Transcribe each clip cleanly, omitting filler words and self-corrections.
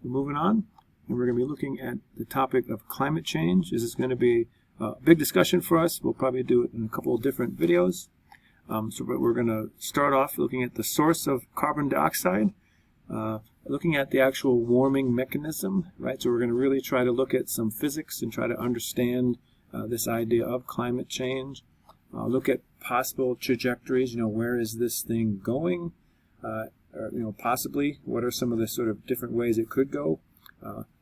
we're moving on, and we're going to be looking at the topic of climate change. This is going to be a big discussion for us. We'll probably do it in a couple of different videos. But we're going to start off looking at the source of carbon dioxide, looking at the actual warming mechanism, right? So we're going to really try to look at some physics and try to understand this idea of climate change. Look at possible trajectories, where is this thing going? Or, possibly, what are some of the sort of different ways it could go?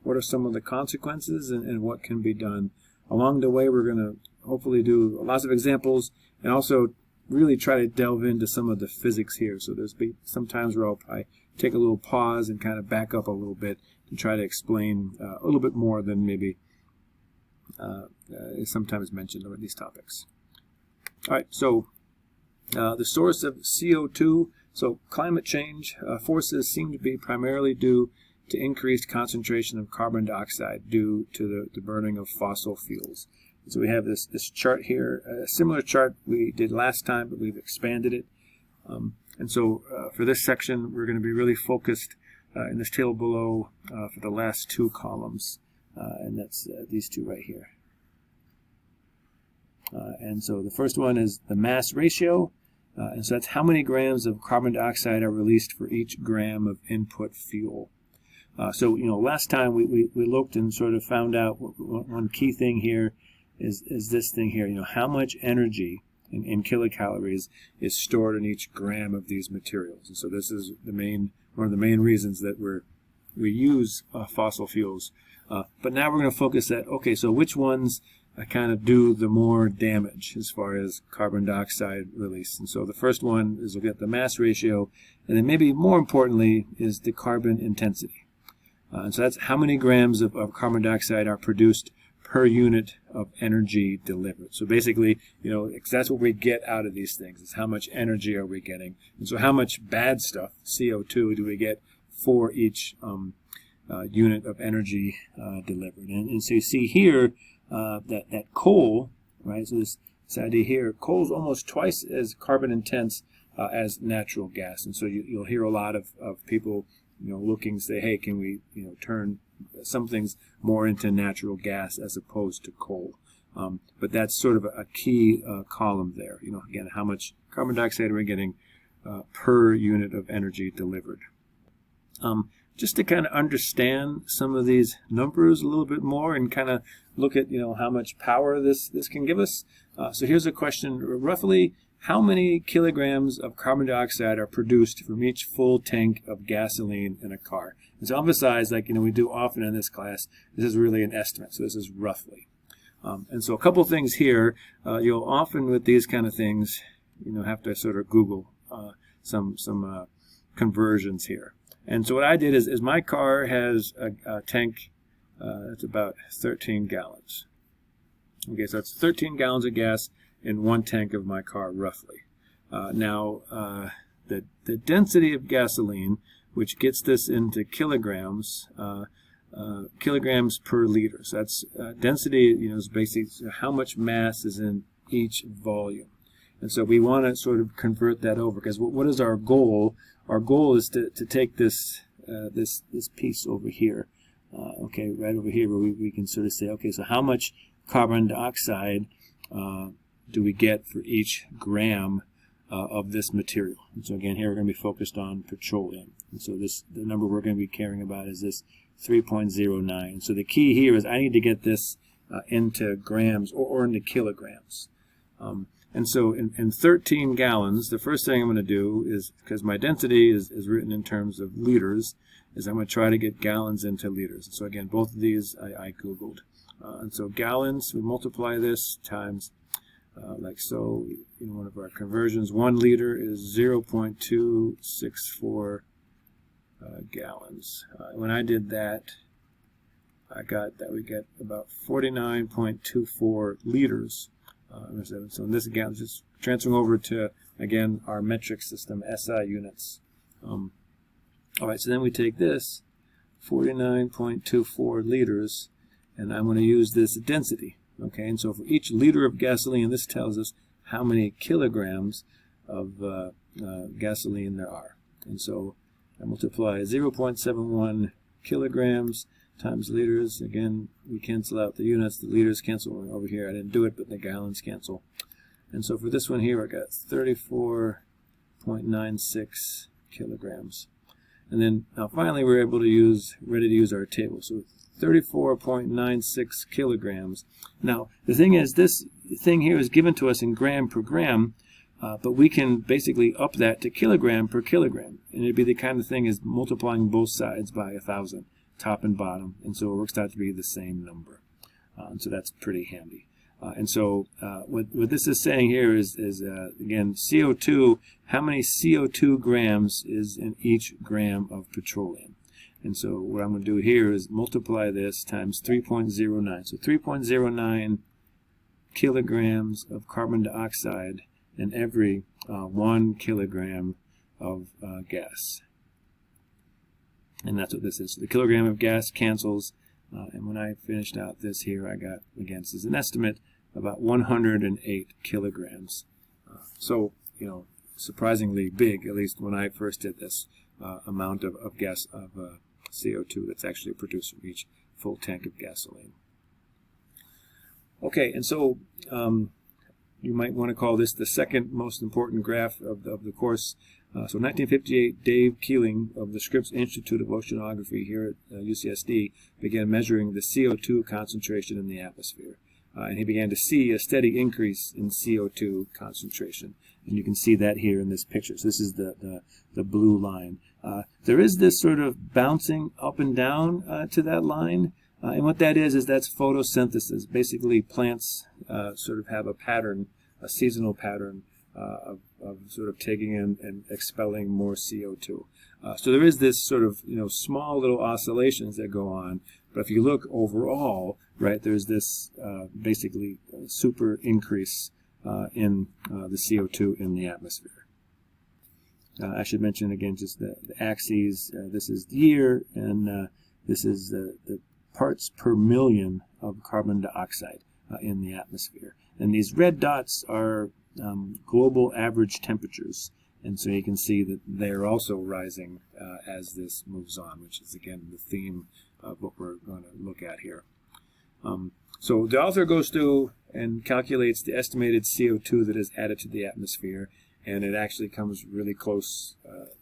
What are some of the consequences and what can be done? Along the way, we're going to hopefully do lots of examples and also really try to delve into some of the physics here. So there's some times where I'll probably take a little pause and kind of back up a little bit and try to explain a little bit more than maybe is sometimes mentioned over these topics. All right, so the source of CO2, so climate change forces seem to be primarily due to increased concentration of carbon dioxide due to the burning of fossil fuels. So we have this chart here, a similar chart we did last time, but we've expanded it. And so for this section, we're going to be really focused in this table below for the last two columns, and that's these two right here. And so the first one is the mass ratio, and so that's how many grams of carbon dioxide are released for each gram of input fuel. So last time we looked and sort of found out one key thing here is this thing here, how much energy in kilocalories is stored in each gram of these materials. And so this is one of the main reasons that we use fossil fuels. But now we're going to focus at, okay, so which ones kind of do the more damage as far as carbon dioxide release. And so the first one is we'll get the mass ratio, and then maybe more importantly is the carbon intensity. And so that's how many grams of carbon dioxide are produced per unit of energy delivered. So basically, that's what we get out of these things, is how much energy are we getting. And so how much bad stuff, CO2, do we get for each unit of energy delivered. And so you see here that coal, right, so this idea here, coal is almost twice as carbon intense as natural gas. And so you'll hear a lot of people looking, say, hey, can we turn some things more into natural gas as opposed to coal. But that's sort of a key column there. Again, how much carbon dioxide are we getting per unit of energy delivered. Just to kind of understand some of these numbers a little bit more and kind of look at how much power this can give us. So here's a question: roughly how many kilograms of carbon dioxide are produced from each full tank of gasoline in a car? And so emphasize, like we do often in this class, this is really an estimate. So this is roughly. And so a couple things here. You'll often with these kind of things, have to sort of Google some conversions here. And so what I did is my car has a tank that's about 13 gallons. Okay, so that's 13 gallons of gas in one tank of my car, roughly. Now, the density of gasoline, which gets this into kilograms, kilograms per liter. So that's density, is basically how much mass is in each volume. And so we want to sort of convert that over, because what is our goal? Our goal is to take this piece over here, okay, right over here, where we can sort of say, okay, so how much carbon dioxide do we get for each gram of this material? And so again, here we're going to be focused on petroleum. And so the number we're going to be caring about is this 3.09. So the key here is I need to get this into grams or into kilograms. And so in 13 gallons, the first thing I'm going to do is, because my density is written in terms of liters, is I'm going to try to get gallons into liters. So again, both of these I Googled. And so gallons, we multiply this times, like so, in one of our conversions, 1 liter is 0.264 gallons. When I did that, I got that we get about 49.24 liters. So in this, again, just transferring over to, again, our metric system, SI units. All right, so then we take this, 49.24 liters, and I'm going to use this density. Okay, and so for each liter of gasoline, this tells us how many kilograms of gasoline there are. And so I multiply 0.71 kilograms times liters. Again, we cancel out the units. The liters cancel over here. I didn't do it, but the gallons cancel. And so for this one here, I got 34.96 kilograms. And then now finally we're able to ready to use our table. So 34.96 kilograms. Now the thing is, this thing here is given to us in gram per gram, but we can basically up that to kilogram per kilogram. And it'd be the kind of thing as multiplying both sides by 1,000, top and bottom. And so it works out to be the same number. And so that's pretty handy. And so what this is saying here is again, CO2, how many CO2 grams is in each gram of petroleum. And so what I'm going to do here is multiply this times 3.09. So 3.09 kilograms of carbon dioxide in every 1 kilogram of gas. And that's what this is. So the kilogram of gas cancels. And when I finished out this here, I got, again, this is an estimate, about 108 kilograms. So, you know, surprisingly big, at least when I first did this, amount of CO2 that's actually produced from each full tank of gasoline. Okay, and so you might want to call this the second most important graph of the course. So in 1958, Dave Keeling of the Scripps Institute of Oceanography here at UCSD began measuring the CO2 concentration in the atmosphere. And he began to see a steady increase in CO2 concentration. And you can see that here in this picture. So this is the blue line. There is this sort of bouncing up and down to that line. And what that is that's photosynthesis. Basically, plants sort of have a pattern, a seasonal pattern of sort of taking in and expelling more CO2. So there is this sort of, you know, small little oscillations that go on. But if you look overall, right, there's this basically super increase in the CO2 in the atmosphere. I should mention again just the axes. This is the year, and this is the parts per million of carbon dioxide in the atmosphere. And these red dots are global average temperatures. And so you can see that they're also rising as this moves on, which is, again, the theme of what we're going to look at here. So the author goes through and calculates the estimated CO2 that is added to the atmosphere, and it actually comes really close,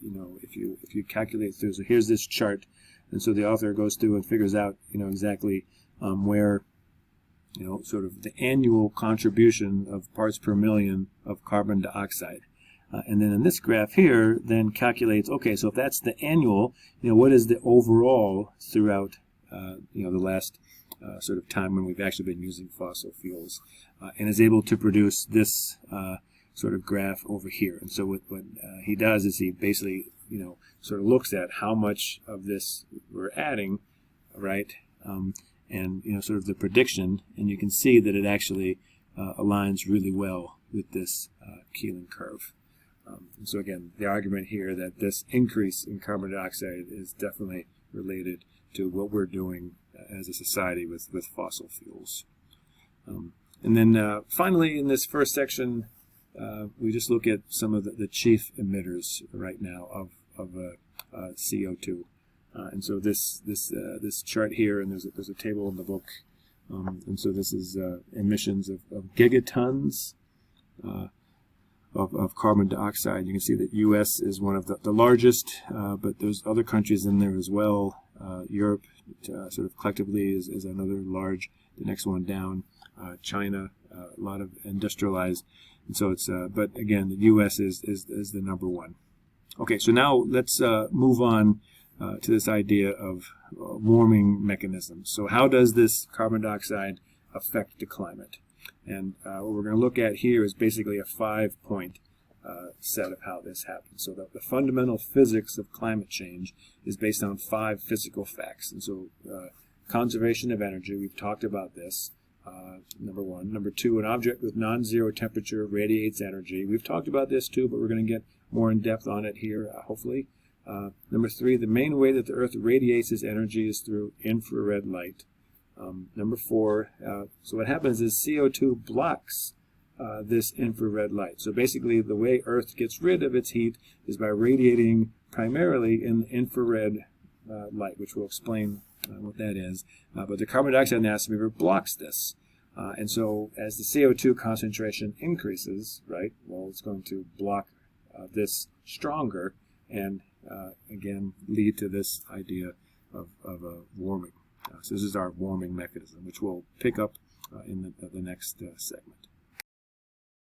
you know, if you calculate through. So here's this chart, and so the author goes through and figures out, you know, exactly where, you know, sort of the annual contribution of parts per million of carbon dioxide. And then in this graph here, then calculates, okay, so if that's the annual, you know, what is the overall throughout, you know, the last sort of time when we've actually been using fossil fuels, and is able to produce this sort of graph over here. And so what he does is he basically, you know, sort of looks at how much of this we're adding, right, and, you know, sort of the prediction, and you can see that it actually aligns really well with this Keeling curve. And so again, the argument here that this increase in carbon dioxide is definitely related to what we're doing as a society with fossil fuels. And then finally, in this first section, we just look at some of the chief emitters right now of CO2. And so this chart here, and there's a table in the book, and so this is emissions of gigatons of carbon dioxide. You can see that U.S. is one of the largest, but there's other countries in there as well. Europe sort of collectively is another large, the next one down. China, a lot of industrialized. And so it's, but again, the U.S. is the number one. Okay, so now let's move on to this idea of warming mechanisms. So how does this carbon dioxide affect the climate? And what we're going to look at here is basically a 5-point set of how this happens. So the fundamental physics of climate change is based on 5 physical facts. And so conservation of energy, we've talked about this, number 1. Number 2, an object with non-zero temperature radiates energy. We've talked about this too, but we're going to get more in depth on it here, hopefully. Number 3, the main way that the Earth radiates its energy is through infrared light. Number 4, so what happens is CO2 blocks this infrared light. So basically the way Earth gets rid of its heat is by radiating primarily in the infrared light, which we'll explain what that is. But the carbon dioxide in the atmosphere blocks this. And so as the CO2 concentration increases, right, well, it's going to block this stronger and, again, lead to this idea of warming. So this is our warming mechanism, which we'll pick up in the next segment.